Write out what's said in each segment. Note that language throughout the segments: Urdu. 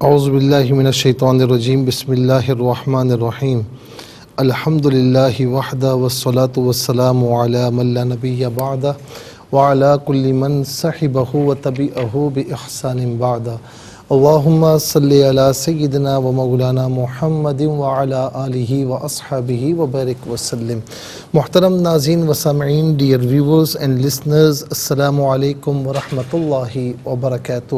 اعوذ باللہ من الشیطان الرجیم بسم اللہ الرحمن الرحیم الحمد للہ وحدہ والصلاة والسلام علی من لا نبی بعدہ وعلی کل من صحبہ وتبعہ بإحسان بعدہ اللہم صلی علی سیدنا و مولانا محمد وعلی آلہ واصحابہ وبارک وسلم۔ محترم ناظرین و سامعین، ڈیئر ویورز اینڈ لسنرز، السلام علیکم ورحمۃ اللہ وبرکاتہ۔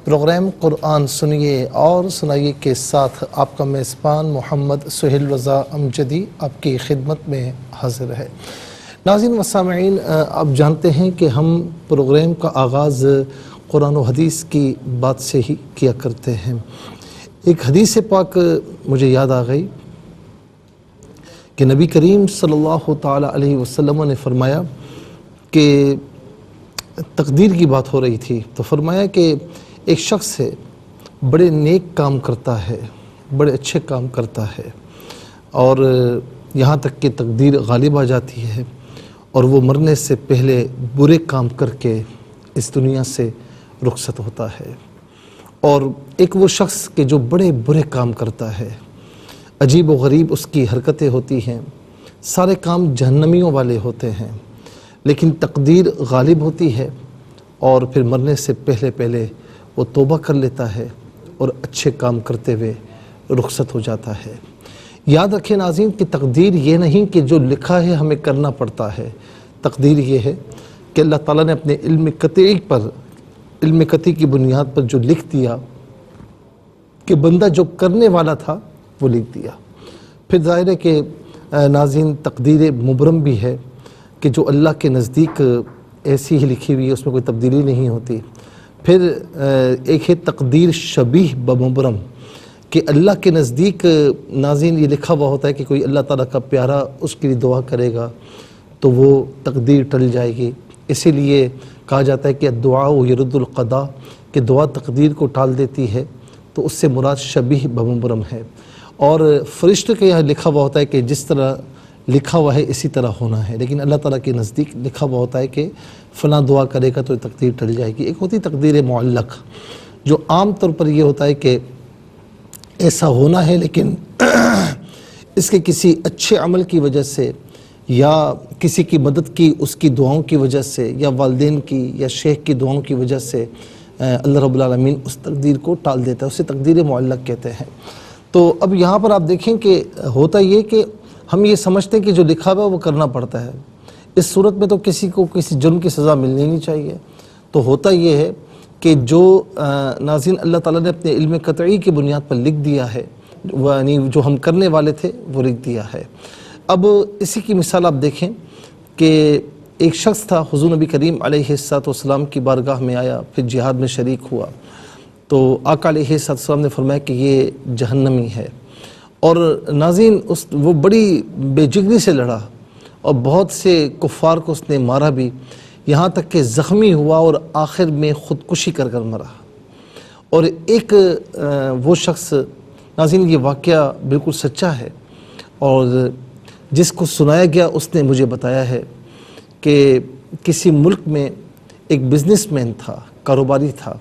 پروگرام قرآن سنیے اور سنائیے کے ساتھ آپ کا میزبان محمد سہیل رضا امجدی آپ کی خدمت میں حاضر ہے۔ ناظرین و سامعین، آپ جانتے ہیں کہ ہم پروگرام کا آغاز قرآن و حدیث کی بات سے ہی کیا کرتے ہیں۔ ایک حدیث پاک مجھے یاد آ گئی کہ نبی کریم صلی اللہ تعالی علیہ وسلم نے فرمایا کہ تقدیر کی بات ہو رہی تھی تو فرمایا کہ ایک شخص ہے، بڑے نیک کام کرتا ہے، بڑے اچھے کام کرتا ہے، اور یہاں تک کہ تقدیر غالب آ جاتی ہے اور وہ مرنے سے پہلے برے کام کر کے اس دنیا سے رخصت ہوتا ہے۔ اور ایک وہ شخص کہ جو بڑے برے کام کرتا ہے، عجیب و غریب اس کی حرکتیں ہوتی ہیں، سارے کام جہنمیوں والے ہوتے ہیں، لیکن تقدیر غالب ہوتی ہے اور پھر مرنے سے پہلے وہ توبہ کر لیتا ہے اور اچھے کام کرتے ہوئے رخصت ہو جاتا ہے۔ یاد رکھیں ناظرین کہ تقدیر یہ نہیں کہ جو لکھا ہے ہمیں کرنا پڑتا ہے، تقدیر یہ ہے کہ اللہ تعالیٰ نے اپنے علم قطعی کی بنیاد پر جو لکھ دیا کہ بندہ جو کرنے والا تھا وہ لکھ دیا۔ پھر ظاہر ہے کہ ناظرین تقدیر مبرم بھی ہے کہ جو اللہ کے نزدیک ایسی ہی لکھی ہوئی ہے، اس میں کوئی تبدیلی نہیں ہوتی۔ پھر ایک ہے تقدیر شبیہ بمبرم کہ اللہ کے نزدیک ناظرین یہ لکھا ہوا ہوتا ہے کہ کوئی اللہ تعالیٰ کا پیارا اس کے لیے دعا کرے گا تو وہ تقدیر ٹل جائے گی۔ اسی لیے کہا جاتا ہے کہ دعا یرد القضاء، کہ دعا تقدیر کو ٹال دیتی ہے، تو اس سے مراد شبیہ بمبرم ہے۔ اور فرشتوں کے یہاں لکھا ہوا ہوتا ہے کہ جس طرح لکھا ہوا ہے اسی طرح ہونا ہے، لیکن اللہ تعالیٰ کے نزدیک لکھا ہوا ہوتا ہے کہ فلاں دعا کرے گا تو تقدیر ٹل جائے گی۔ ایک ہوتی تقدیر معلق، جو عام طور پر یہ ہوتا ہے کہ ایسا ہونا ہے لیکن اس کے کسی اچھے عمل کی وجہ سے یا کسی کی مدد کی اس کی دعاؤں کی وجہ سے یا والدین کی یا شیخ کی دعاؤں کی وجہ سے اللہ رب العالمین اس تقدیر کو ٹال دیتا ہے، اسے تقدیر معلق کہتے ہیں۔ تو اب یہاں پر آپ دیکھیں کہ ہوتا یہ کہ ہم یہ سمجھتے ہیں کہ جو لکھا ہوا ہے وہ کرنا پڑتا ہے، اس صورت میں تو کسی کو کسی جرم کی سزا ملنی نہیں چاہیے۔ تو ہوتا یہ ہے کہ جو ناظرین اللہ تعالیٰ نے اپنے علم قطعی کی بنیاد پر لکھ دیا ہے، یعنی جو ہم کرنے والے تھے وہ لکھ دیا ہے۔ اب اسی کی مثال آپ دیکھیں کہ ایک شخص تھا، حضور نبی کریم علیہ السلام کی بارگاہ میں آیا، پھر جہاد میں شریک ہوا، تو آقا علیہ السلام نے فرمایا کہ یہ جہنمی ہے۔ اور ناظرین وہ بڑی بے جگری سے لڑا اور بہت سے کفار کو اس نے مارا بھی، یہاں تک کہ زخمی ہوا اور آخر میں خودکشی کر مرا۔ اور ایک وہ شخص، ناظرین یہ واقعہ بالکل سچا ہے اور جس کو سنایا گیا اس نے مجھے بتایا ہے کہ کسی ملک میں ایک بزنس مین تھا، کاروباری تھا،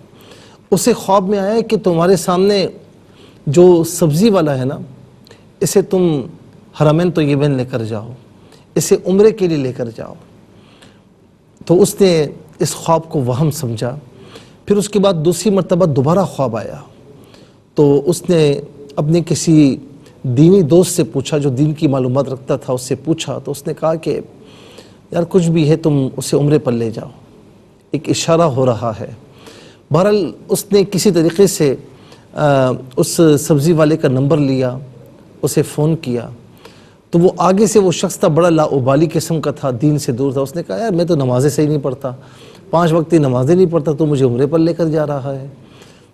اسے خواب میں آیا کہ تمہارے سامنے جو سبزی والا ہے نا، اسے تم حرمین طیبین لے کر جاؤ، اسے عمرے کے لیے لے کر جاؤ۔ تو اس نے اس خواب کو وہم سمجھا۔ پھر اس کے بعد دوسری مرتبہ دوبارہ خواب آیا تو اس نے اپنے کسی دینی دوست سے پوچھا، جو دین کی معلومات رکھتا تھا، اس سے پوچھا تو اس نے کہا کہ یار کچھ بھی ہے تم اسے عمرے پر لے جاؤ، ایک اشارہ ہو رہا ہے۔ بہرحال اس نے کسی طریقے سے اس سبزی والے کا نمبر لیا، اسے فون کیا، تو وہ آگے سے وہ شخص تھا، بڑا لاؤبالی قسم کا تھا، دین سے دور تھا۔ اس نے کہا یار میں تو نمازیں صحیح نہیں پڑھتا، 5 وقتی نمازیں نہیں پڑھتا، تو مجھے عمرے پر لے کر جا رہا ہے۔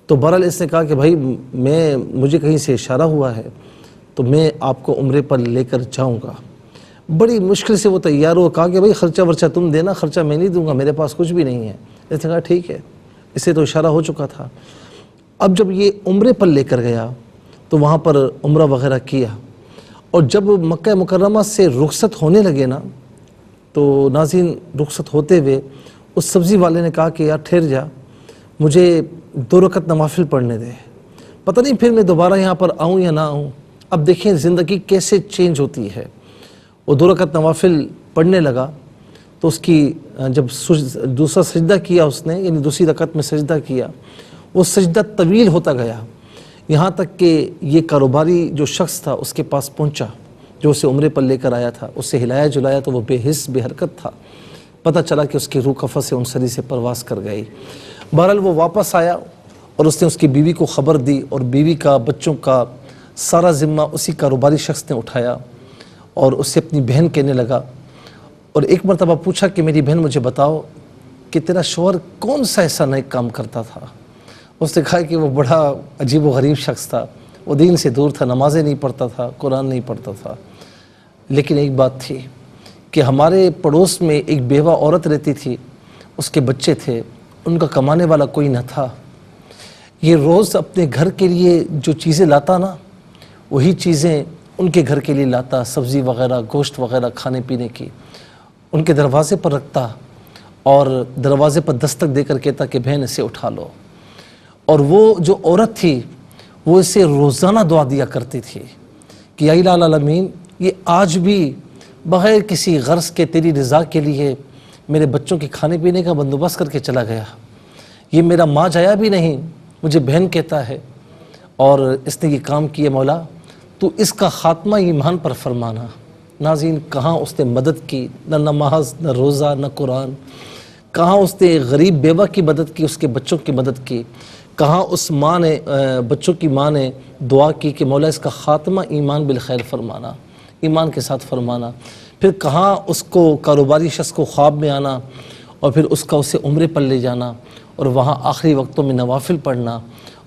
تو بہرحال اس نے کہا کہ بھائی مجھے کہیں سے اشارہ ہوا ہے تو میں آپ کو عمرے پر لے کر جاؤں گا۔ بڑی مشکل سے وہ تیار ہوا، کہا کہ بھائی خرچہ ورچہ تم دینا، خرچہ میں نہیں دوں گا، میرے پاس کچھ بھی نہیں ہے۔ اس نے کہا ٹھیک ہے، اسے تو اشارہ ہو چکا تھا۔ اب جب یہ عمرے پر لے کر گیا تو وہاں پر عمرہ وغیرہ کیا، اور جب مکہ مکرمہ سے رخصت ہونے لگے نا، تو ناظرین رخصت ہوتے ہوئے اس سبزی والے نے کہا کہ یار ٹھہر جا، مجھے 2 رکعت نوافل پڑھنے دے، پتہ نہیں پھر میں دوبارہ یہاں پر آؤں یا نہ آؤں۔ اب دیکھیں زندگی کیسے چینج ہوتی ہے۔ وہ 2 رکعت نوافل پڑھنے لگا تو اس کی جب دوسرا سجدہ کیا اس نے، یعنی دوسری رکعت میں سجدہ کیا، وہ سجدہ طویل ہوتا گیا، یہاں تک کہ یہ کاروباری جو شخص تھا اس کے پاس پہنچا جو اسے عمرے پر لے کر آیا تھا، اس سے ہلایا جلایا تو وہ بے حس بے حرکت تھا۔ پتہ چلا کہ اس کی روح قفس سے انصری سے پرواز کر گئی۔ بہرحال وہ واپس آیا اور اس نے اس کی بیوی کو خبر دی، اور بیوی کا بچوں کا سارا ذمہ اسی کاروباری شخص نے اٹھایا، اور اس سے اپنی بہن کہنے لگا، اور ایک مرتبہ پوچھا کہ میری بہن مجھے بتاؤ کہ تیرا شوہر کون سا ایسا نیک کام کرتا تھا؟ اس نے کہا کہ وہ بڑا عجیب و غریب شخص تھا، وہ دین سے دور تھا، نمازیں نہیں پڑھتا تھا، قرآن نہیں پڑھتا تھا، لیکن ایک بات تھی کہ ہمارے پڑوس میں ایک بیوہ عورت رہتی تھی، اس کے بچے تھے، ان کا کمانے والا کوئی نہ تھا، یہ روز اپنے گھر کے لیے جو چیزیں لاتا نا، وہی چیزیں ان کے گھر کے لیے لاتا، سبزی وغیرہ، گوشت وغیرہ کھانے پینے کی، ان کے دروازے پر رکھتا اور دروازے پر دستک دے کر کہتا کہ بہن اسے اٹھا لو، اور وہ جو عورت تھی وہ اسے روزانہ دعا دیا کرتی تھی کہ یا الہ العالمین، یہ آج بھی بغیر کسی غرض کے تیری رضا کے لیے میرے بچوں کے کھانے پینے کا بندوبست کر کے چلا گیا، یہ میرا ماں جایا بھی نہیں، مجھے بہن کہتا ہے، اور اس نے یہ کام کیا، مولا تو اس کا خاتمہ ایمان پر فرمانا۔ ناظرین، کہاں اس نے مدد کی، نہ نماز، نہ روزہ، نہ قرآن، کہاں اس نے غریب بیوہ کی مدد کی، اس کے بچوں کی مدد کی، کہاں اس ماں نے بچوں کی ماں نے دعا کی کہ مولا اس کا خاتمہ ایمان بالخیر فرمانا، ایمان کے ساتھ فرمانا، پھر کہاں اس کو کاروباری شخص کو خواب میں آنا اور پھر اسے عمرے پر لے جانا اور وہاں آخری وقتوں میں نوافل پڑھنا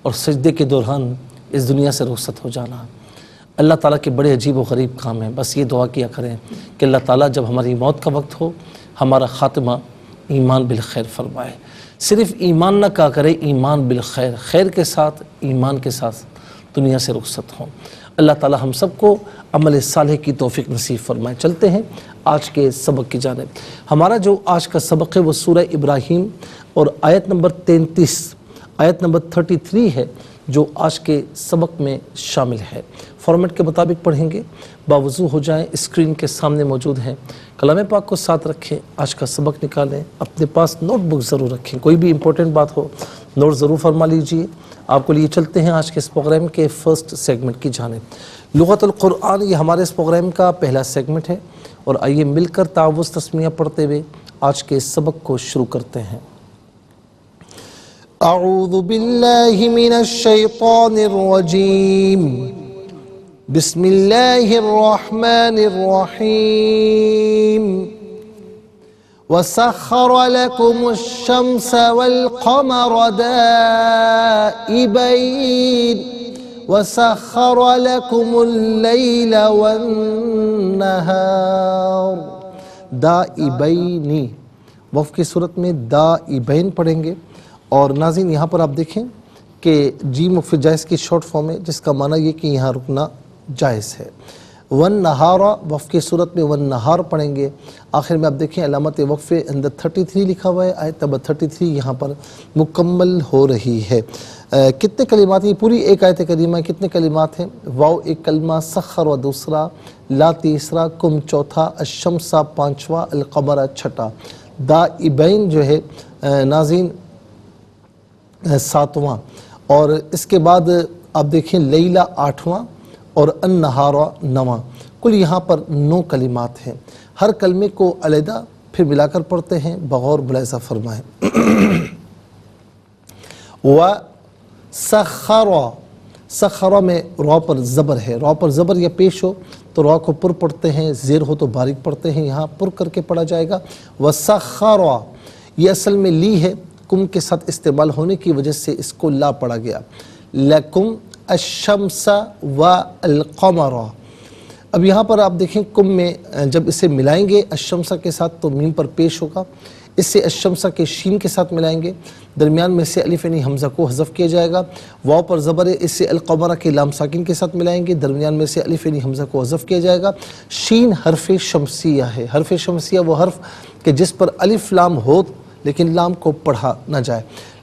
اور سجدے کے دوران اس دنیا سے رخصت ہو جانا۔ اللہ تعالیٰ کے بڑے عجیب و غریب کام ہیں۔ بس یہ دعا کیا کریں کہ اللہ تعالیٰ جب ہماری موت کا وقت ہو ہمارا خاتمہ ایمان بالخیر فرمائے۔ صرف ایمان نہ کہا کرے، ایمان بالخیر، خیر کے ساتھ، ایمان کے ساتھ دنیا سے رخصت ہوں۔ اللہ تعالیٰ ہم سب کو عمل صالح کی توفیق نصیب فرمائے۔ چلتے ہیں آج کے سبق کی جانب۔ ہمارا جو آج کا سبق ہے وہ سورہ ابراہیم اور آیت نمبر 33، آیت نمبر 33 ہے جو آج کے سبق میں شامل ہے۔ فارمیٹ کے مطابق پڑھیں گے، باوضو ہو جائیں، اسکرین کے سامنے موجود ہیں، کلام پاک کو ساتھ رکھیں، آج کا سبق نکالیں، اپنے پاس نوٹ بک ضرور رکھیں، کوئی بھی امپورٹنٹ بات ہو نوٹ ضرور فرما لیجئے۔ آپ کو لیے چلتے ہیں آج کے اس پروگرام کے فرسٹ سیگمنٹ کی جانب۔ لغت القرآن یہ ہمارے اس پروگرام کا پہلا سیگمنٹ ہے، اور آئیے مل کر تعوذ تسمیہ پڑھتے ہوئے آج کے سبق کو شروع کرتے ہیں۔ اعوذ باللہ من الشیطان الرجیم، بسم اللہ الرحمن الرحیم۔ وَسَخَّرَ لَكُمُ الشَّمْسَ وَالْقَمَرَ دَائِبَيْنِ وَسَخَّرَ لَكُمُ اللَّيْلَ وَالنَّهَارَ۔ دائبین، وقف کی صورت میں دائبین پڑھیں گے، اور ناظرین یہاں پر آپ دیکھیں کہ جیم وقف جائز کی شارٹ فارم ہے، جس کا معنی یہ کہ یہاں رکنا جائز ہے۔ والنہار، وقف کی صورت میں والنہار پڑھیں گے، آخر میں آپ دیکھیں علامت وقف اندر 33 لکھا ہوا ہے، آیت نمبر 33 یہاں پر مکمل ہو رہی ہے۔ کتنے کلمات ہیں؟ پوری ایک آیت کریمہ ہے، کتنے کلمات ہیں؟ واو ایک کلمہ، سخر و دوسرا، لا تیسرا، کم چوتھا، الشمس پانچواں، القمر چھٹا، دائبین جو ہے ناظرین ساتواں، اور اس کے بعد آپ دیکھیں لیلہ آٹھواں اور النہار نواں، کل یہاں پر 9 کلمات ہیں۔ ہر کلمے کو علیحدہ پھر ملا کر پڑھتے ہیں، بغور ملاحظہ فرمائیں۔ وَسَخَّرَ، سخر میں را پر زبر ہے، را پر زبر یا پیش ہو تو را کو پر پڑھتے ہیں، زیر ہو تو باریک پڑھتے ہیں، یہاں پر کر کے پڑھا جائے گا۔ وَسَخَّرَ، یہ اصل میں لی ہے، کم کے ساتھ استعمال ہونے کی وجہ سے اس کو لا پڑھا گیا۔ لَكُمْ الشَّمْسَ وَالْقَمَرَ، اب یہاں پر آپ دیکھیں کم میں جب اسے ملائیں گے الشمسہ کے ساتھ تو میم پر پیش ہوگا، اس سے الشمسہ کے شین کے ساتھ ملائیں گے، درمیان میں سے الف یعنی حمزہ کو حذف کیا جائے گا، واو پر زبر ہے، اس سے القمرہ کے لام ساکن کے ساتھ ملائیں گے، درمیان میں سے الف یعنی حمزہ کو حذف کیا جائے گا۔ شین حرف شمسیہ ہے، حرف شمسیہ وہ حرف کہ جس پر الف لام ہو لیکن لام کو پڑھا نہ جائے۔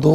2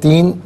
3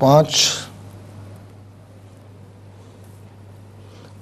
5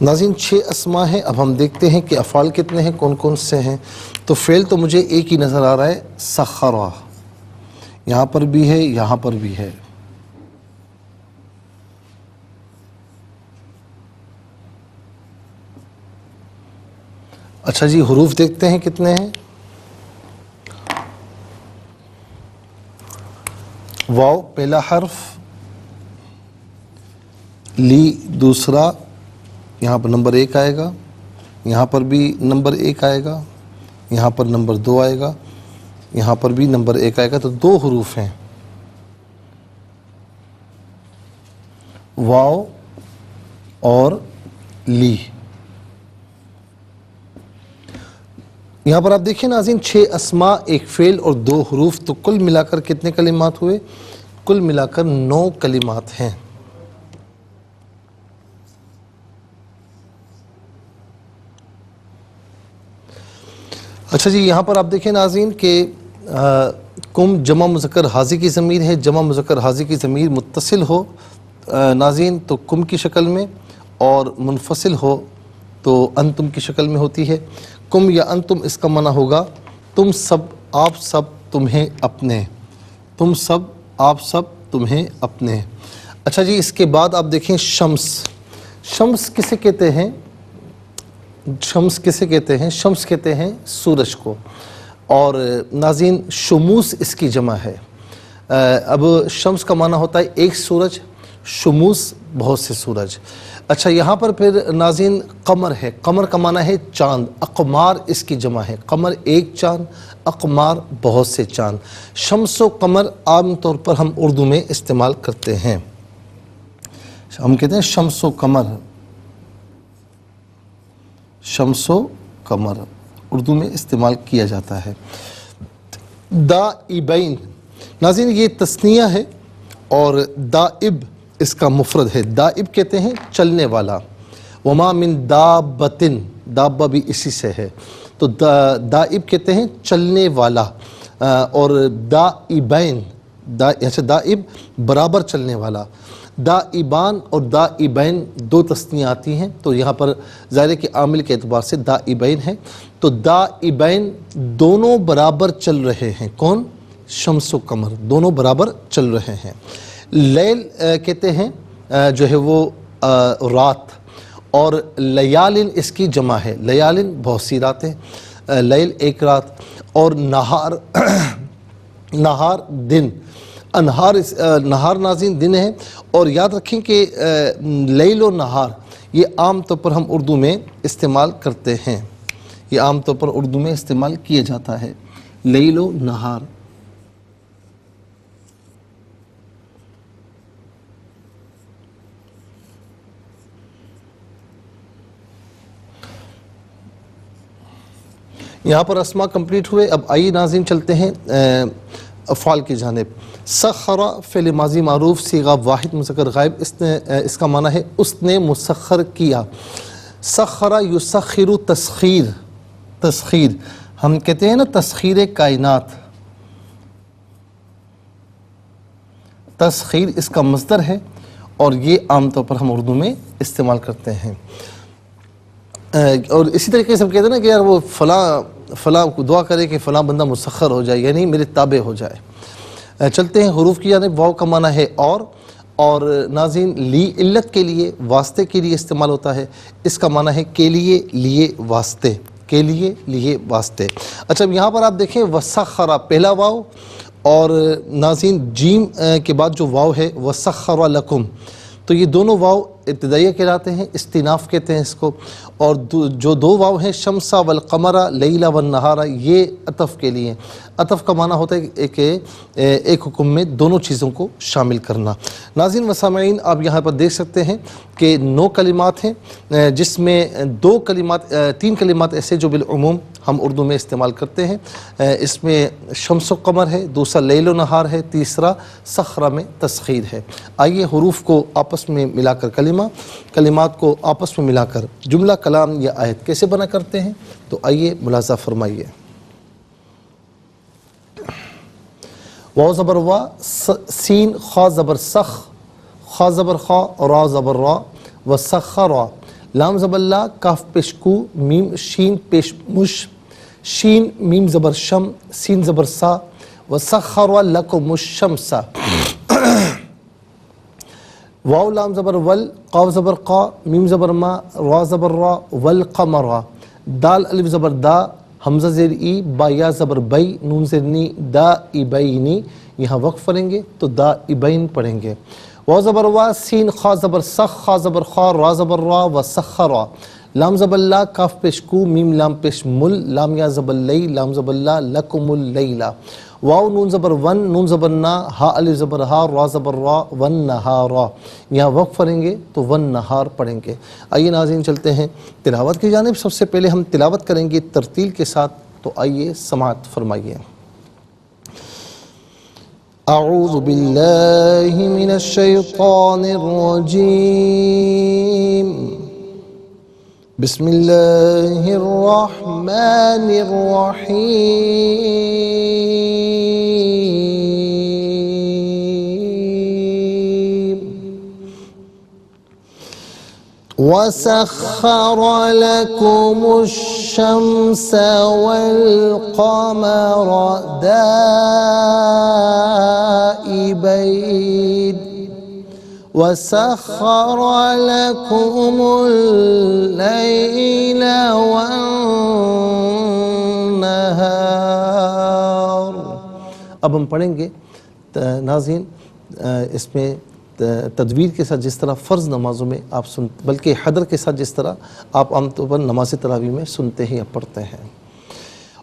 ناظرین 6 اسما ہیں. اب ہم دیکھتے ہیں کہ افعال کتنے ہیں, کون کون سے ہیں. تو فعل تو مجھے ایک ہی نظر آ رہا ہے, سخرا. یہاں پر بھی ہے, یہاں پر بھی ہے. اچھا جی, حروف دیکھتے ہیں کتنے ہیں. واو پہلا حرف, لی دوسرا, یہاں پر نمبر 1 آئے گا, یہاں پر بھی نمبر 1 آئے گا, یہاں پر نمبر 2 آئے گا, یہاں پر بھی نمبر 1 آئے گا. تو 2 حروف ہیں, واو اور لی. یہاں پر آپ دیکھیں ناظرین 6 اسما, ایک فعل اور 2 حروف, تو کل ملا کر کتنے کلمات ہوئے؟ کل ملا کر 9 کلمات ہیں. اچھا جی, یہاں پر آپ دیکھیں ناظرین کہ کم جمع مذکر حاضر کی ضمیر ہے. جمع مذکر حاضر کی ضمیر متصل ہو ناظرین تو کم کی شکل میں, اور منفصل ہو تو انتم کی شکل میں ہوتی ہے. کم یا انتم اس کا معنی ہوگا تم سب, آپ سب, تمہیں اپنے. تم سب, آپ سب, تمہیں اپنے. اچھا جی, اس کے بعد آپ دیکھیں شمس. شمس کسے کہتے ہیں؟ شمس کسے کہتے ہیں؟ شمس کہتے ہیں سورج کو. اور ناظرین شموس اس کی جمع ہے. اب شمس کا معنی ہوتا ہے ایک سورج, شموس بہت سے سورج. اچھا, یہاں پر پھر ناظرین قمر ہے. قمر کا معنی ہے چاند. اقمار اس کی جمع ہے. قمر ایک چاند, اقمار بہت سے چاند. شمس و قمر عام طور پر ہم اردو میں استعمال کرتے ہیں. ہم کہتے ہیں شمس و قمر. شمس و قمر اردو میں استعمال کیا جاتا ہے. دائبین ناظرین یہ تثنیہ ہے, اور دائب اس کا مفرد ہے. دائب کہتے ہیں چلنے والا. وما من دابتن, دابہ بھی اسی سے ہے. تو دائب کہتے ہیں چلنے والا. اور دائبین, دائب برابر چلنے والا. دائبان اور دائبین 2 تثنیہ آتی ہیں, تو یہاں پر ظاہر ہے کہ عامل کے اعتبار سے دائبین ہے. تو دائبین دونوں برابر چل رہے ہیں. کون؟ شمس و قمر دونوں برابر چل رہے ہیں. لیل کہتے ہیں جو ہے وہ رات, اور لیالن اس کی جمع ہے. لیالن بہت سی راتیں, لیل ایک رات. اور نہار نہار دن. نہار ناظرین دن ہے. اور یاد رکھیں کہ لیل و نہار یہ عام طور پر ہم اردو میں استعمال کرتے ہیں. یہ عام طور پر اردو میں استعمال کیا جاتا ہے, لیل و نہار. یہاں پر اسما کمپلیٹ ہوئے. اب آئیے ناظرین چلتے ہیں افعال کی جانب. سخرا فعل ماضی معروف صیغہ واحد مذکر غائب. اس کا معنی ہے اس نے مسخر کیا. سخرا یسخر تسخیر. تسخیر ہم کہتے ہیں نا تسخیر کائنات. تسخیر اس کا مصدر ہے, اور یہ عام طور پر ہم اردو میں استعمال کرتے ہیں. اور اسی طریقے سے ہم کہتے ہیں نا کہ یار وہ فلاں دعا کرے کہ فلاں بندہ مسخر ہو جائے, یعنی میرے تابع ہو جائے. چلتے ہیں حروف کی جانب. واو کا معنی ہے اور ناظرین لی علت کے لیے, واسطے کے لیے استعمال ہوتا ہے. اس کا معنی ہے کے لیے, لیے, واسطے. کے لیے, لیے, واسطے. اچھا یہاں پر آپ دیکھیں وسخر پہلا واو, اور ناظرین جیم کے بعد جو واو ہے وسخر لکم, تو یہ دونوں واو ابتدائیہ کہلاتے ہیں, استئناف کہتے ہیں اس کو. اور جو 2 واو ہیں شمسا والقمرا لیلا والنہارا, یہ عطف کے لیے. عطف کا معنی ہوتا ہے کہ ایک حکم میں دونوں چیزوں کو شامل کرنا. ناظرین و سامعین آپ یہاں پر دیکھ سکتے ہیں کہ 9 کلمات ہیں, جس میں 3 کلمات ایسے جو بالعموم ہم اردو میں استعمال کرتے ہیں. اس میں شمس و قمر ہے, دوسرا لیل و نہار ہے, تیسرا سخرہ میں تسخیر ہے. آئیے حروف کو آپس میں ملا کر کلمات کو آپس میں ملا کر جملہ کلام یا آیت کیسے بنا کرتے ہیں, تو آئیے ملاحظہ فرمائیے. واو زبر وا, سین خا زبر سخ, خا زبر خا, را زبر را, وسخر لام زبر لا، کاف پیش کو، میم شین پیش مش، شین میم زبر شم، سین زبر سا، وسخر لکم الشمس، واو لام زبر ول، قاف زبر قا، میم زبر ما، را زبر را، والقمر، دال الف زبر دا، حمزہ زیر ای، با یا زبر بئی، نون زیر نی، دا ابینی، یہاں وقف پڑھیں گے تو دا ابین پڑھیں گے. واو زبر وا، سین خا زبر سخ، خا زبر خا، را زبر را، وسخرا، لام زبر لا، کاف پیش کو، میم لام پیش مل، لام یا زبر لی، لام زبر لا، لکم اللیلا، واو نون زبر ون، نون زبر نا، ہا الف زبر ہا، را زبر را، ون نہارا، یہاں وقف پڑھیں گے تو ون نہار پڑھیں گے. آئیے ناظرین چلتے ہیں تلاوت کی جانب. سب سے پہلے ہم تلاوت کریں گے ترتیل کے ساتھ، تو آئیے سماعت فرمائیے. اعوذ باللہ من الشیطان الرجیم، بسم اللہ الرحمن الرحیم. وَسَخَّرَ لَكُمُ الشَّمْسَ وَالْقَمَرَ دَائِبَيْنِ وَسَخَّرَ لَكُمُ اللَّيْلَ وَالنَّهَارَ. اب ہم پڑھیں گے ناظرین اس میں تدویر کے ساتھ، جس طرح فرض نمازوں میں آپ بلکہ حدر کے ساتھ جس طرح آپ عام طور پر نماز تراویح میں سنتے ہیں یا پڑھتے ہیں.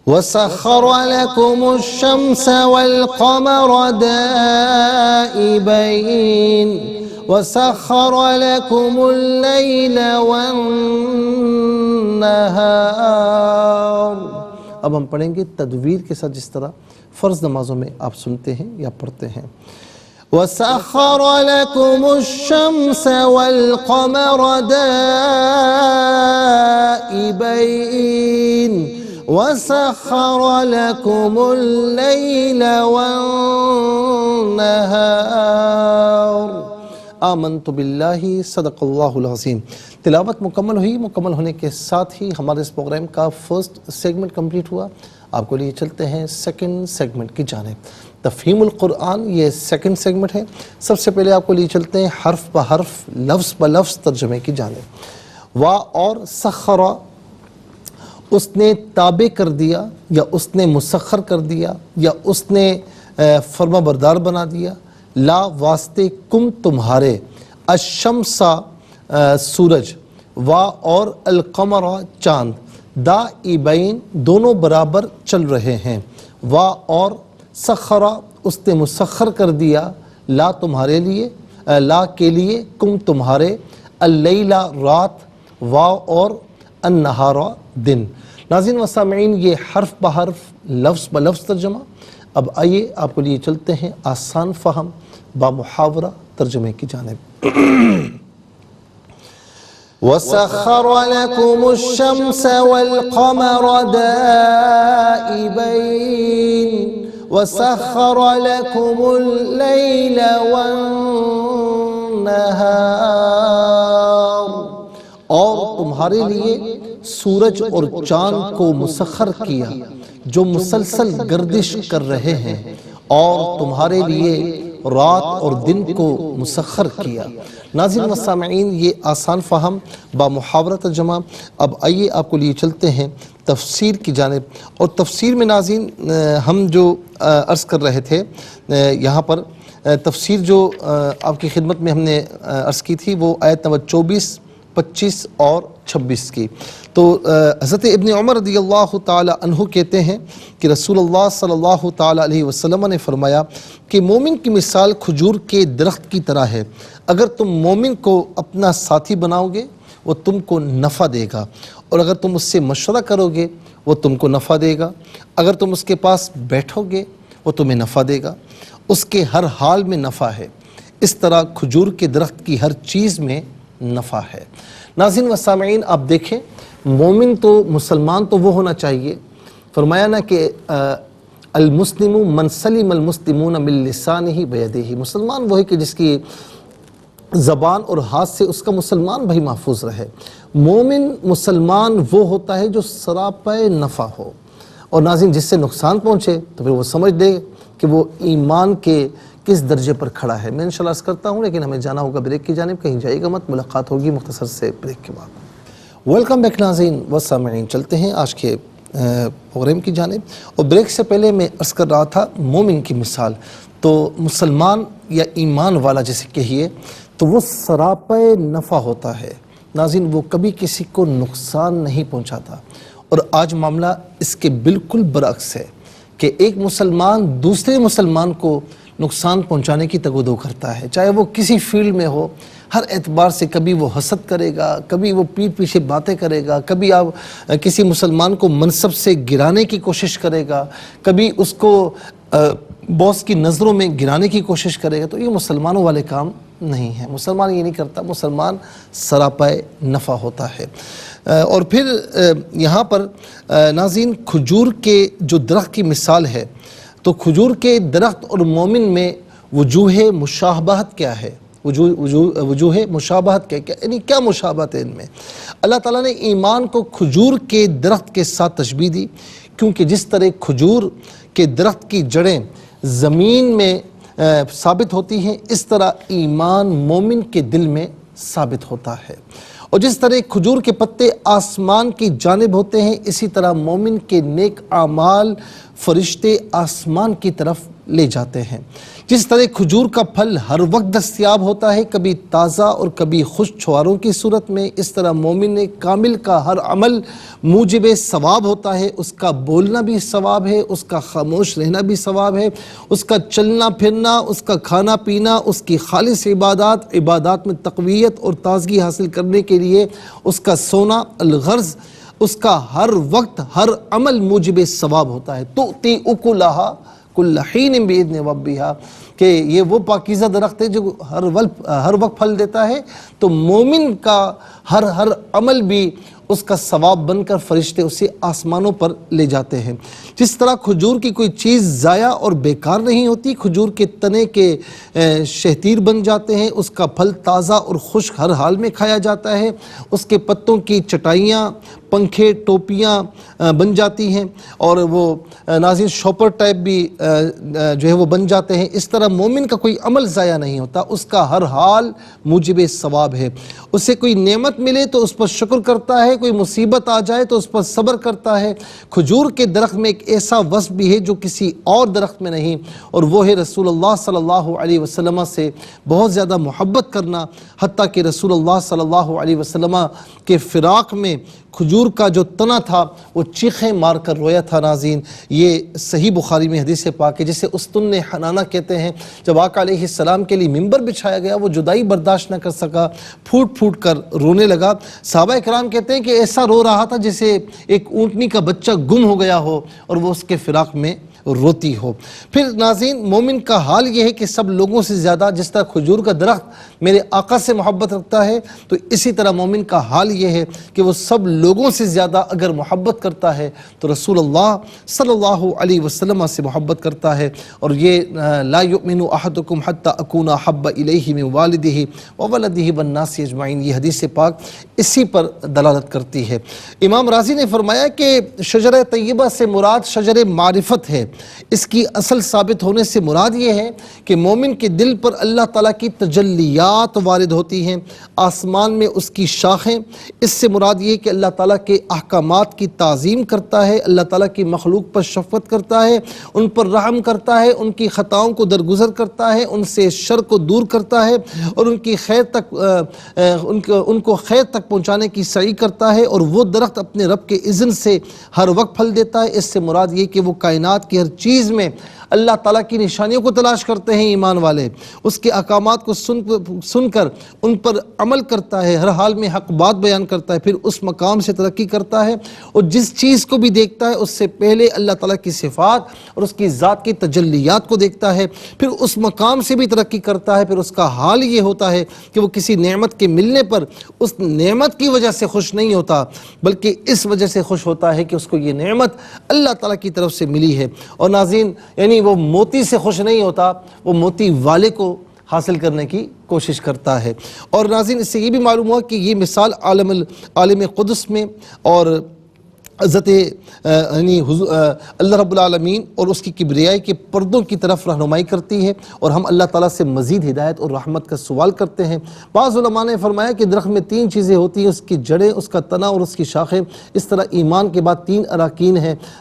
وَسَخَّرَ لَكُمُ الشَّمْسَ وَالْقَمَرَ دَائِبَيْنِ وَسَخَّرَ لَكُمُ اللَّيْلَ وَالنَّهَارَ. اب ہم پڑھیں گے تدویر کے ساتھ جس طرح فرض نمازوں میں آپ سنتے ہیں یا پڑھتے ہیں. وَسَخَّرَ لَكُمُ الشَّمْسَ وَالْقَمَرَ دَائِبَيْنِ وَسَخَّرَ لَكُمُ اللَّيْلَ وَالنَّهَارَ. آمنت باللہ، صدق اللہ العظیم. تلاوت مکمل ہوئی. مکمل ہونے کے ساتھ ہی ہمارے اس پروگرام کا فرسٹ سیگمنٹ کمپلیٹ ہوا. آپ کو لیے چلتے ہیں سیکنڈ سیگمنٹ کی جانب. تفہیم القرآن یہ سیکنڈ سیگمنٹ ہے. سب سے پہلے آپ کو لیے چلتے ہیں حرف بحرف، لفظ بلفظ ترجمے کی جانب. وا اور سخرا، اس نے تابع کر دیا یا اس نے مسخر کر دیا یا اس نے فرما بردار بنا دیا. لا واسطے کم تمہارے، الشمسا سورج، وا اور القمر چاند، دائبین دونوں برابر چل رہے ہیں. وا اور سخرا، اس نے مسخر کر دیا، لا تمہارے لیے، لا کے لیے، کم تمہارے، اللیلہ رات، وا اور النہارا دن. ناظرین و سامعین یہ حرف بحرف لفظ بلفظ ترجمہ. اب آئیے آپ کو لیے چلتے ہیں آسان فہم با محاورہ ترجمے کی جانب. وَسَخَّرَ لَكُمُ الشَّمْسَ وَالْقَمَرَ دَائِبَيْنِ وَسَخَّرَ لَكُمُ اللَّيْلَ وَالنَّهَارَ. اور تمہارے لیے سورج اور چاند کو مسخر کیا جو مسلسل گردش کر رہے ہیں، اور تمہارے لیے رات اور دن کو مسخر کیا. ناظرین و سامعین یہ آسان فہم با محاورہ ترجمہ. اب آئیے آپ کو لیے چلتے ہیں تفسیر کی جانب. اور تفسیر میں ناظرین ہم جو عرض کر رہے تھے یہاں پر تفسیر جو آپ کی خدمت میں ہم نے عرض کی تھی وہ آیت نمبر 24، 25 اور 26 کی. تو حضرت ابن عمر رضی اللہ تعالی عنہ کہتے ہیں کہ رسول اللہ صلی اللہ تعالی علیہ وسلم نے فرمایا کہ مومن کی مثال کھجور کے درخت کی طرح ہے. اگر تم مومن کو اپنا ساتھی بناؤ گے وہ تم کو نفع دے گا، اور اگر تم اس سے مشورہ کرو گے وہ تم کو نفع دے گا. اگر تم اس کے پاس بیٹھو گے وہ تمہیں نفع دے گا. اس کے ہر حال میں نفع ہے. اس طرح کھجور کے درخت کی ہر چیز میں نفع ہے. ناظرین و سامعین آپ دیکھیں مومن تو مسلمان تو وہ ہونا چاہیے، فرمایا نا کہ المسلم من سلم المسلمون من لسانہ بیدہ. مسلمان وہ ہے کہ جس کی زبان اور ہاتھ سے اس کا مسلمان بھائی محفوظ رہے۔ مومن مسلمان وہ ہوتا ہے جو سراپے نفع ہو، اور ناظرین جس سے نقصان پہنچے تو پھر وہ سمجھ دے کہ وہ ایمان کے کس درجے پر کھڑا ہے۔ میں انشاءاللہ عرض کرتا ہوں، لیکن ہمیں جانا ہوگا بریک کی جانب، کہیں جائے گا مت، ملاقات ہوگی مختصر سے بریک کے بعد۔ ویلکم بیک ناظرین و سامعین، چلتے ہیں آج کے پروگرام کی جانب، اور بریک سے پہلے میں عرض کر رہا تھا مومن کی مثال، تو مسلمان یا ایمان والا جسے کہیے تو وہ سراپے نفع ہوتا ہے۔ ناظرین وہ کبھی کسی کو نقصان نہیں پہنچاتا، اور آج معاملہ اس کے بالکل برعکس ہے کہ ایک مسلمان دوسرے مسلمان کو نقصان پہنچانے کی تگودو کرتا ہے، چاہے وہ کسی فیلڈ میں ہو، ہر اعتبار سے۔ کبھی وہ حسد کرے گا، کبھی وہ پیٹھ پیچھے باتیں کرے گا، کبھی آپ کسی مسلمان کو منصب سے گرانے کی کوشش کرے گا، کبھی اس کو باس کی نظروں میں گرانے کی کوشش کرے گا۔ تو یہ مسلمانوں والے کام نہیں ہے، مسلمان یہ نہیں کرتا، مسلمان سراپے نفع ہوتا ہے۔ اور پھر یہاں پر ناظرین کھجور کے جو درخت کی مثال ہے، تو کھجور کے درخت اور مومن میں وجوہ مشابہت کیا ہے؟ وجوہ مشابہت کیا یعنی کیا مشابہت ہے ان میں؟ اللہ تعالیٰ نے ایمان کو کھجور کے درخت کے ساتھ تشبیہ دی، کیونکہ جس طرح کھجور کے درخت کی جڑیں زمین میں ثابت ہوتی ہیں، اس طرح ایمان مومن کے دل میں ثابت ہوتا ہے۔ اور جس طرح کھجور کے پتے آسمان کی جانب ہوتے ہیں، اسی طرح مومن کے نیک اعمال فرشتے آسمان کی طرف لے جاتے ہیں۔ جس طرح کھجور کا پھل ہر وقت دستیاب ہوتا ہے، کبھی تازہ اور کبھی خشک چھواروں کی صورت میں، اس طرح مومن کامل کا ہر عمل موجب ثواب ہوتا ہے۔ اس کا بولنا بھی ثواب ہے، اس کا خاموش رہنا بھی ثواب ہے، اس کا چلنا پھرنا، اس کا کھانا پینا، اس کی خالص عبادات میں تقویت اور تازگی حاصل کرنے کے لیے اس کا سونا، الغرض اس کا ہر وقت ہر عمل موجب ثواب ہوتا ہے۔ تؤتی اکلھا کل حین باذن ربھا، کہ یہ وہ پاکیزہ درخت ہے جو ہر وقت پھل دیتا ہے۔ تو مومن کا ہر عمل بھی اس کا ثواب بن کر فرشتے اسے آسمانوں پر لے جاتے ہیں۔ جس طرح کھجور کی کوئی چیز ضائع اور بیکار نہیں ہوتی، کھجور کے تنے کے شہتیر بن جاتے ہیں، اس کا پھل تازہ اور خشک ہر حال میں کھایا جاتا ہے، اس کے پتوں کی چٹائیاں، پنکھے، ٹوپیاں بن جاتی ہیں، اور وہ ناظرین شوپر ٹائپ بھی جو ہے وہ بن جاتے ہیں۔ اس طرح مومن کا کوئی عمل ضائع نہیں ہوتا، اس کا ہر حال موجب ثواب ہے۔ اسے کوئی نعمت ملے تو اس پر شکر کرتا ہے، کوئی مصیبت آ جائے تو اس پر صبر کرتا ہے۔ کھجور کے درخت میں ایک ایسا وصف بھی ہے جو کسی اور درخت میں نہیں، اور وہ ہے رسول اللہ صلی اللہ علیہ وسلم سے بہت زیادہ محبت کرنا، حتیٰ کہ رسول اللہ صلی اللہ علیہ وسلم کے فراق میں کھجور کا جو تنا تھا وہ چیخیں مار کر رویا تھا۔ ناظرین یہ صحیح بخاری میں حدیث پاک ہے، جسے استن حنانہ کہتے ہیں۔ جب آقا علیہ السلام کے لیے ممبر بچھایا گیا، وہ جدائی برداشت نہ کر سکا، پھوٹ پھوٹ کر رونے لگا۔ صحابہ کرام کہتے ہیں کہ ایسا رو رہا تھا جیسے ایک اونٹنی کا بچہ گم ہو گیا ہو اور وہ اس کے فراق میں روتی ہو۔ پھر ناظرین مومن کا حال یہ ہے کہ سب لوگوں سے زیادہ، جس طرح کھجور کا درخت میرے آقا سے محبت رکھتا ہے، تو اسی طرح مومن کا حال یہ ہے کہ وہ سب لوگوں سے زیادہ اگر محبت کرتا ہے تو رسول اللہ صلی اللہ علیہ وسلم سے محبت کرتا ہے۔ اور یہ لا یؤمن احدکم حتی اکون احب الیہ من والدہ وولدہ والناس اجمعین، یہ حدیث پاک اسی پر دلالت کرتی ہے۔ امام رازی نے فرمایا کہ شجرہ طیبہ سے مراد شجر معرفت ہے۔ اس کی اصل ثابت ہونے سے مراد یہ ہے کہ مومن کے دل پر اللہ تعالیٰ کی تجلیات وارد ہوتی ہیں، آسمان میں اس کی شاخیں۔ اس سے مراد یہ کہ اللہ تعالیٰ کے احکامات کی تعظیم کرتا ہے، اللہ تعالیٰ کی مخلوق پر شفقت کرتا ہے، ان پر رحم کرتا ہے، ان کی خطاؤں کو درگزر کرتا ہے، ان سے شر کو دور کرتا ہے، اور ان کی خیر تک ان کو خیر تک پہنچانے کی سعی کرتا ہے۔ اور وہ درخت اپنے رب کے اذن سے ہر وقت پھل دیتا ہے۔ اس سے مراد یہ کہ وہ کائنات کی ہر چیز میں اللہ تعالیٰ کی نشانیوں کو تلاش کرتے ہیں ایمان والے، اس کے احکامات کو سن کر ان پر عمل کرتا ہے، ہر حال میں حق بات بیان کرتا ہے، پھر اس مقام سے ترقی کرتا ہے، اور جس چیز کو بھی دیکھتا ہے اس سے پہلے اللہ تعالیٰ کی صفات اور اس کی ذات کی تجلیات کو دیکھتا ہے، پھر اس مقام سے بھی ترقی کرتا ہے۔ پھر اس کا حال یہ ہوتا ہے کہ وہ کسی نعمت کے ملنے پر اس نعمت کی وجہ سے خوش نہیں ہوتا، بلکہ اس وجہ سے خوش ہوتا ہے کہ اس کو یہ نعمت اللہ تعالیٰ کی طرف سے ملی ہے۔ اور ناظرین یعنی وہ موتی سے خوش نہیں ہوتا، وہ موتی والے کو حاصل کرنے کی کوشش کرتا ہے۔ اور ناظرین اس سے یہ بھی معلوم ہوا کہ یہ مثال عالم قدس میں اور حضرت یعنی اللہ رب العالمین اور اس کی کبریائی کے پردوں کی طرف رہنمائی کرتی ہے، اور ہم اللہ تعالیٰ سے مزید ہدایت اور رحمت کا سوال کرتے ہیں۔ بعض علماء نے فرمایا کہ درخت میں 3 چیزیں ہوتی ہیں، اس کی جڑیں، اس کا تنا اور اس کی شاخیں۔ اس طرح ایمان کے بعد 3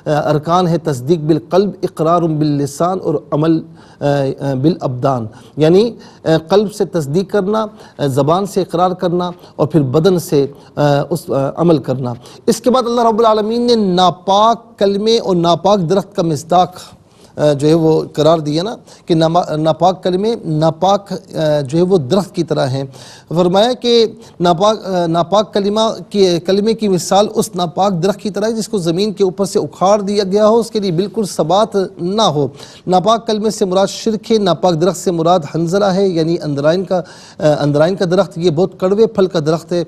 ارکان ہیں، تصدیق بالقلب، اقرار باللسان اور عمل بالابدان، یعنی قلب سے تصدیق کرنا، زبان سے اقرار کرنا اور پھر بدن سے اس عمل کرنا۔ اس کے بعد اللہ رب العالمین نے ناپاک کلمے اور ناپاک درخت کا مصداق جو ہے وہ قرار دیا نا کہ ناپاک کلمے ناپاک جو ہے وہ درخت کی طرح ہیں۔ فرمایا کہ ناپاک کلمے کی مثال اس ناپاک درخت کی طرح ہے جس کو زمین کے اوپر سے اکھاڑ دیا گیا ہو، اس کے لیے بالکل ثبات نہ ہو۔ ناپاک کلمے سے مراد شرک ہے، ناپاک درخت سے مراد حنظلہ ہے، یعنی اندرائن کا درخت۔ یہ بہت کڑوے پھل کا درخت ہے،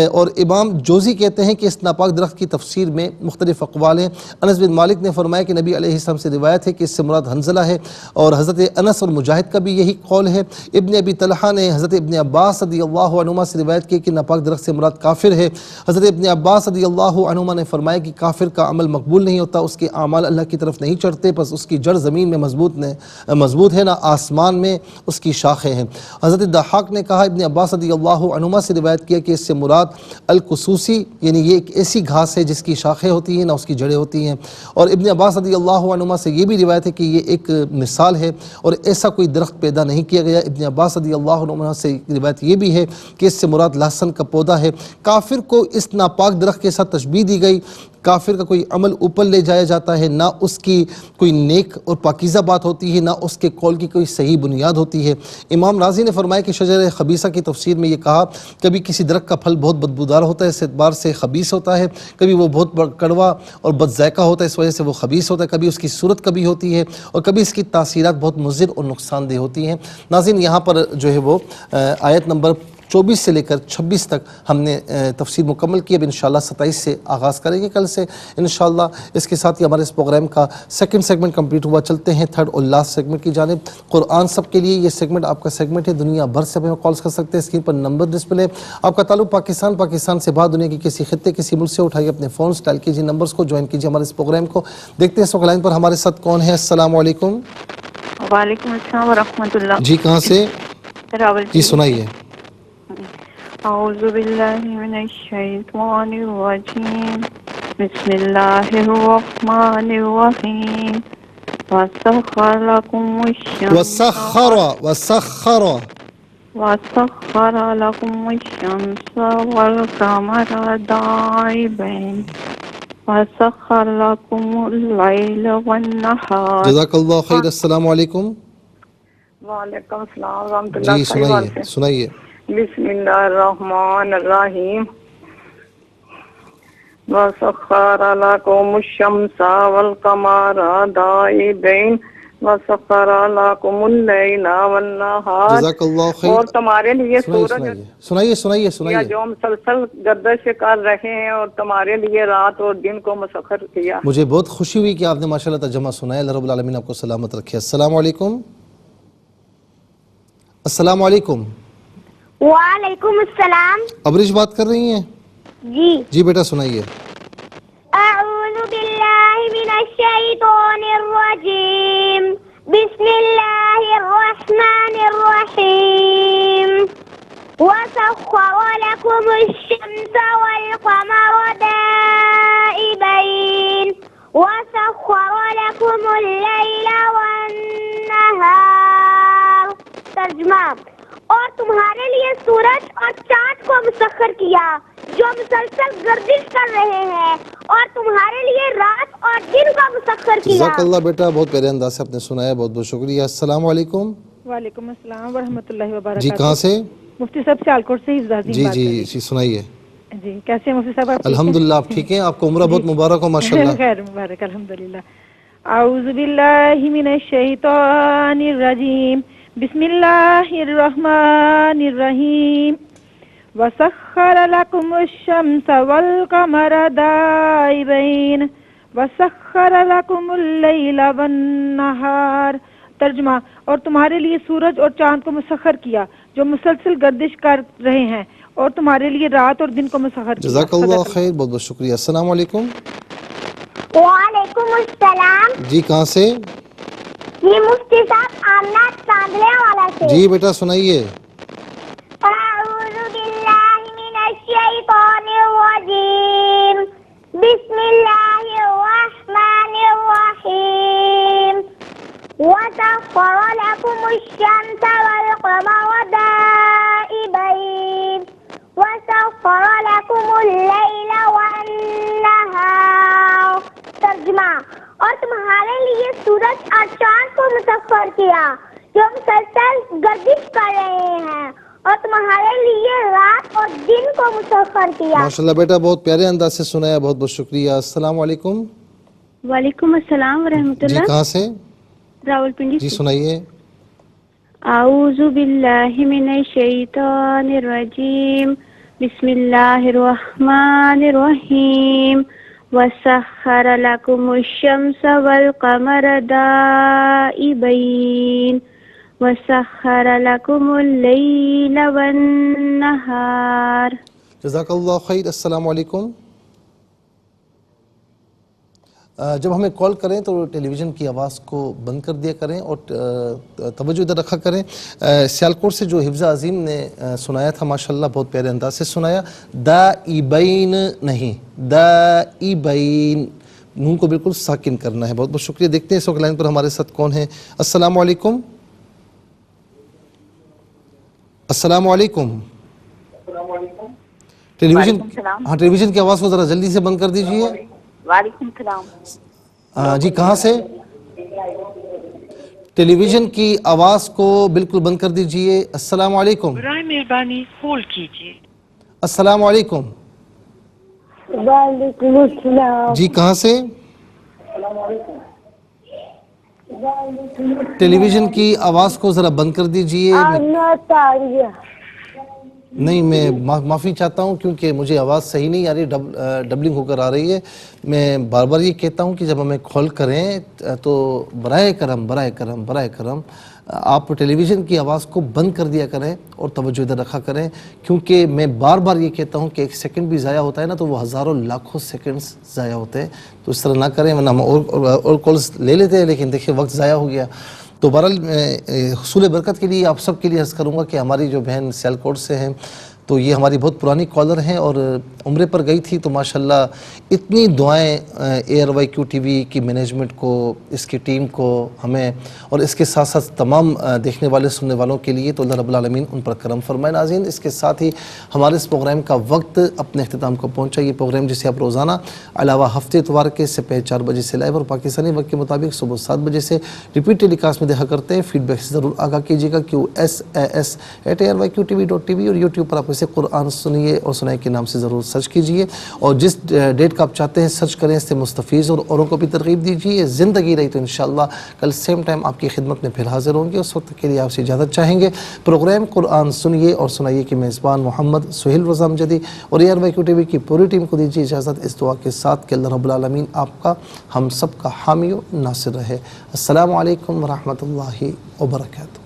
اور امام جوزی کہتے ہیں کہ اس ناپاک درخت کی تفسیر میں مختلف اقوال ہیں۔ انس بن مالک نے فرمایا کہ نبی علیہ السلام سے روایت ہے کہ اس سے مراد حنظلہ ہے، اور حضرت انس اور مجاہد کا بھی یہی قول ہے۔ ابن ابی طلحہ نے حضرت ابن عباس رضی اللہ عنہما سے روایت کی کہ ناپاک درخت سے مراد کافر ہے۔ حضرت ابن عباس رضی اللہ عنہما نے فرمایا کہ کافر کا عمل مقبول نہیں ہوتا، اس کے اعمال اللہ کی طرف نہیں چڑھتے، بس اس کی جڑ زمین میں مضبوط ہے، نہ آسمان میں اس کی شاخیں ہیں۔ حضرت ضحاک نے کہا، ابن عباس رضی اللہ عنہما سے روایت کیا کہ اس سے مراد القصوصی، یعنی یہ ایک ایسی گھاس ہے جس کی شاخیں ہوتی ہیں نہ اس کی جڑیں ہوتی ہیں۔ اور ابن عباس رضی اللہ عنہما سے یہ بھی روایت ہے کہ یہ ایک مثال ہے اور ایسا کوئی درخت پیدا نہیں کیا گیا۔ ابن عباس رضی اللہ عنہ سے روایت یہ بھی ہے کہ اس سے مراد لہسن کا پودا ہے۔ کافر کو اس ناپاک درخت کے ساتھ تشبیہ دی گئی۔ کافر کا کوئی عمل اوپر لے جایا جاتا ہے، نہ اس کی کوئی نیک اور پاکیزہ بات ہوتی ہے، نہ اس کے قول کی کوئی صحیح بنیاد ہوتی ہے۔ امام رازی نے فرمایا کہ شجر خبیثہ کی تفسیر میں یہ کہا، کبھی کسی درخت کا پھل بہت بدبودار ہوتا ہے، اس اعتبار سے خبیث ہوتا ہے، کبھی وہ بہت کڑوا اور بد ذائقہ ہوتا ہے، اس وجہ سے وہ خبیث ہوتا ہے، کبھی اس کی صورت کبھی ہوتی ہے اور کبھی اس کی تاثیرات بہت مضر اور نقصان دہ ہوتی ہیں۔ ناظرین یہاں پر جو ہے وہ آیت نمبر 24 سے لے کر 26 تک ہم نے تفسیر مکمل کی۔ اب انشاءاللہ 27 سے آغاز کریں گے کل سے انشاءاللہ۔ اس کے ساتھ ہی ہمارے اس پروگرام کا سیکنڈ سیگمنٹ کمپلیٹ ہوا۔ چلتے ہیں تھرڈ اور لاسٹ سیگمنٹ کی جانب۔ قرآن سب کے لیے یہ سیگمنٹ آپ کا سیگمنٹ ہے، دنیا بھر سے ہمیں کالز کر سکتے ہیں، اسکرین پر نمبر ڈسپلے۔ آپ کا تعلق پاکستان سے باہر دنیا کی کسی خطے کسی ملک سے اٹھائیے اپنے فونز، ڈائل کیجیے نمبرز کو، جوائن کیجیے ہمارے اس پروگرام کو۔ دیکھتے ہیں اس وقت لائن پر ہمارے ساتھ کون ہے۔ السلام علیکم۔ وعلیکم السلام ورحمۃ اللہ۔ جی کہاں سے؟ راول جی سنائیے۔ اعوذ باللہ من الشیطان الرجیم، بسم اللہ الرحمن الرحیم، وسخر لکم الشمس وسخر لکم الشمس والقمر دائبین وسخر لکم اللیل والنہار۔ جزاک اللہ خیر۔ السلام علیکم۔ وعلیکم السلام ورحمۃ اللہ۔ جی سنائیے۔ بسم اللہ الرحمن الرحیم، وسخر لکم الشمس والقمر دائبین وسخر لکم اللیل والنہار۔ جزاک اللہ خیر۔ اور تمہارے لیے سورج سنائیے جو مسلسل گردش کر رہے ہیں اور تمہارے لیے رات اور دن کو مسخر کیا۔ مجھے بہت خوشی ہوئی کہ آپ نے ماشاءاللہ ترجمہ سنا ہے۔ اللہ رب العالمین آپ کو سلامت رکھے۔ السلام علیکم۔ السلام علیکم۔ وعلیکم السلام۔ ابریش بات کر رہی ہیں؟ جی بیٹا سنائیے۔ اعوذ باللہ من الشیطان الرجیم، بسم اللہ الرحمن الرحیم، وسخر لکم الشمس والقمر دائبین وسخر لکم اللیل والنہار۔ ترجمہ، اور تمہارے لیے سورج اور چاند کو مسخر کیا جو مسلسل گردش کر رہے ہیں، اور تمہارے لیے رات اور دن کو مسخر کیا۔ جزاک اللہ بیٹا، بہت پیارے انداز سے آپ نے سنایا، بہت بہت شکریہ۔ السلام علیکم۔ وعلیکم السلام ورحمۃ اللہ وبرکاتہ۔ جی کہاں سے؟ مفتی صاحب سیالکوٹ سے جی سنائیے۔ جی کیسے ہیں مفتی صاحب؟ الحمدللہ آپ ٹھیک ہیں؟ آپ کو عمرہ بہت مبارک ہو ماشاءاللہ۔ خیر مبارک الحمدللہ۔ اعوذ باللہ من الشیطان الرجیم، بسم اللہ الرحمن الرحیم، وسخر لکم الشمس والقمر دائبین وسخر لکم اللیل والنہار۔ ترجمہ اور تمہارے لیے سورج اور چاند کو مسخر کیا جو مسلسل گردش کر رہے ہیں اور تمہارے لیے رات اور دن کو مسخر کیا. جزاک اللہ خیر، بہت بہت شکریہ. السلام علیکم. وعلیکم السلام. جی کہاں سے؟ یہ مفتی صاحب آمنہ چاندلے والا سے. جی بیٹا سنائیے. اعوذ باللہ من الشیطان الرجیم. بسم اللہ الرحمن الرحیم. وسخر لكم الشمس والقمر دائبين وسخر لكم الليل والنهار. ترجمہ اور تمہارے لیے سورج اور چاند کو مسخر کیا جو مسلسل گردش کر رہے ہیں اور تمہارے لیے رات اور دن کو مسخر کیا. ماشاءاللہ بیٹا بہت پیارے انداز سے سنایا، بہت بہت شکریہ. السلام علیکم. وعلیکم السلام ورحمۃ جی اللہ. کہاں سے؟ راولپنڈی جی سے. سنائیے. اعوذ باللہ من الشیطان الرجیم. بسم اللہ الرحمن الرحیم. وسخر لكم الشمس والقمر دائبين وسخر لكم الليل والنهار. جزاک اللہ خیر. السلام علیکم. جب ہمیں کال کریں تو ٹیلی ویژن کی آواز کو بند کر دیا کریں اور توجہ ادھر رکھا کریں. سیالکوٹ سے جو حفظ عظیم نے سنایا تھا ماشاءاللہ بہت پیارے انداز سے سنایا. دائبین نہیں، دائبین، نون کو بالکل ساکن کرنا ہے. بہت بہت شکریہ. دیکھتے ہیں اس وقت لائن پر ہمارے ساتھ کون ہے. السلام علیکم. السلام علیکم. ٹیلی ویژن، ہاں ٹیلی ویژن کی آواز کو ذرا جلدی سے بند کر دیجیے. وعلیکم السلام. جی کہاں سے؟ ٹیلی ویژن کی آواز کو بالکل بند کر دیجئے. السلام علیکم. برائے مہربانی ہولڈ کیجیے. السلام علیکم. وعلیکم السلام. جی کہاں سے؟ ٹیلی ویژن کی آواز کو ذرا بند کر دیجئے. نہیں میں معافی چاہتا ہوں کیونکہ مجھے آواز صحیح نہیں آ رہی، ڈبلنگ ہو کر آ رہی ہے. میں بار بار یہ کہتا ہوں کہ جب ہمیں کال کریں تو برائے کرم آپ ٹیلی ویژن کی آواز کو بند کر دیا کریں اور توجہ ادھر رکھا کریں، کیونکہ میں بار بار یہ کہتا ہوں کہ ایک سیکنڈ بھی ضائع ہوتا ہے نا تو وہ ہزاروں لاکھوں سیکنڈز ضائع ہوتے ہیں. تو اس طرح نہ کریں ورنہ ہم اور کالز لے لیتے ہیں لیکن دیکھیں وقت ضائع ہو گیا. تو بہرحال حصول برکت کے لیے آپ سب کے لیے عرض کروں گا کہ ہماری جو بہن سیالکوٹ سے ہیں تو یہ ہماری بہت پرانی کالر ہیں اور عمرے پر گئی تھی تو ماشاءاللہ اتنی دعائیں ARYQ ٹی وی کی مینجمنٹ کو، اس کی ٹیم کو، ہمیں اور اس کے ساتھ ساتھ تمام دیکھنے والے سننے والوں کے لیے، تو اللہ رب العالمین ان پر کرم فرمائے. ناظرین اس کے ساتھ ہی ہمارے اس پروگرام کا وقت اپنے اختتام کو پہنچا. یہ پروگرام جسے آپ روزانہ علاوہ ہفتے اتوار کے سے 4 بجے سے لائیو اور پاکستانی وقت کے مطابق صبح 7 بجے سے ریپیٹ ٹیلی کاسٹ میں دیکھا کرتے ہیں. فیڈ بیک سے ضرور آگاہ کیجیے گا. QSAS@ARYQTV.tv اور یوٹیوب پر آپ اسے قرآن سنیے اور سنائے کے نام سے ضرور سرچ کیجئے اور جس ڈیٹ کا آپ چاہتے ہیں سرچ کریں، اس سے مستفیض اور اوروں کو بھی ترغیب دیجیے. زندگی رہی تو انشاءاللہ کل سیم ٹائم آپ کی خدمت میں پھر حاضر ہوں گے. اس وقت کے لیے آپ سے اجازت چاہیں گے. پروگرام قرآن سنیے اور سنائیے کے میزبان محمد سہیل رضا امجدی اور ARYQ ٹی وی کی پوری ٹیم کو دیجیے اجازت اس دعا کے ساتھ کہ اللہ رب العالمین آپ کا، ہم سب کا حامی و ناصر رہے. السلام علیکم ورحمۃ اللہ وبرکاتہ.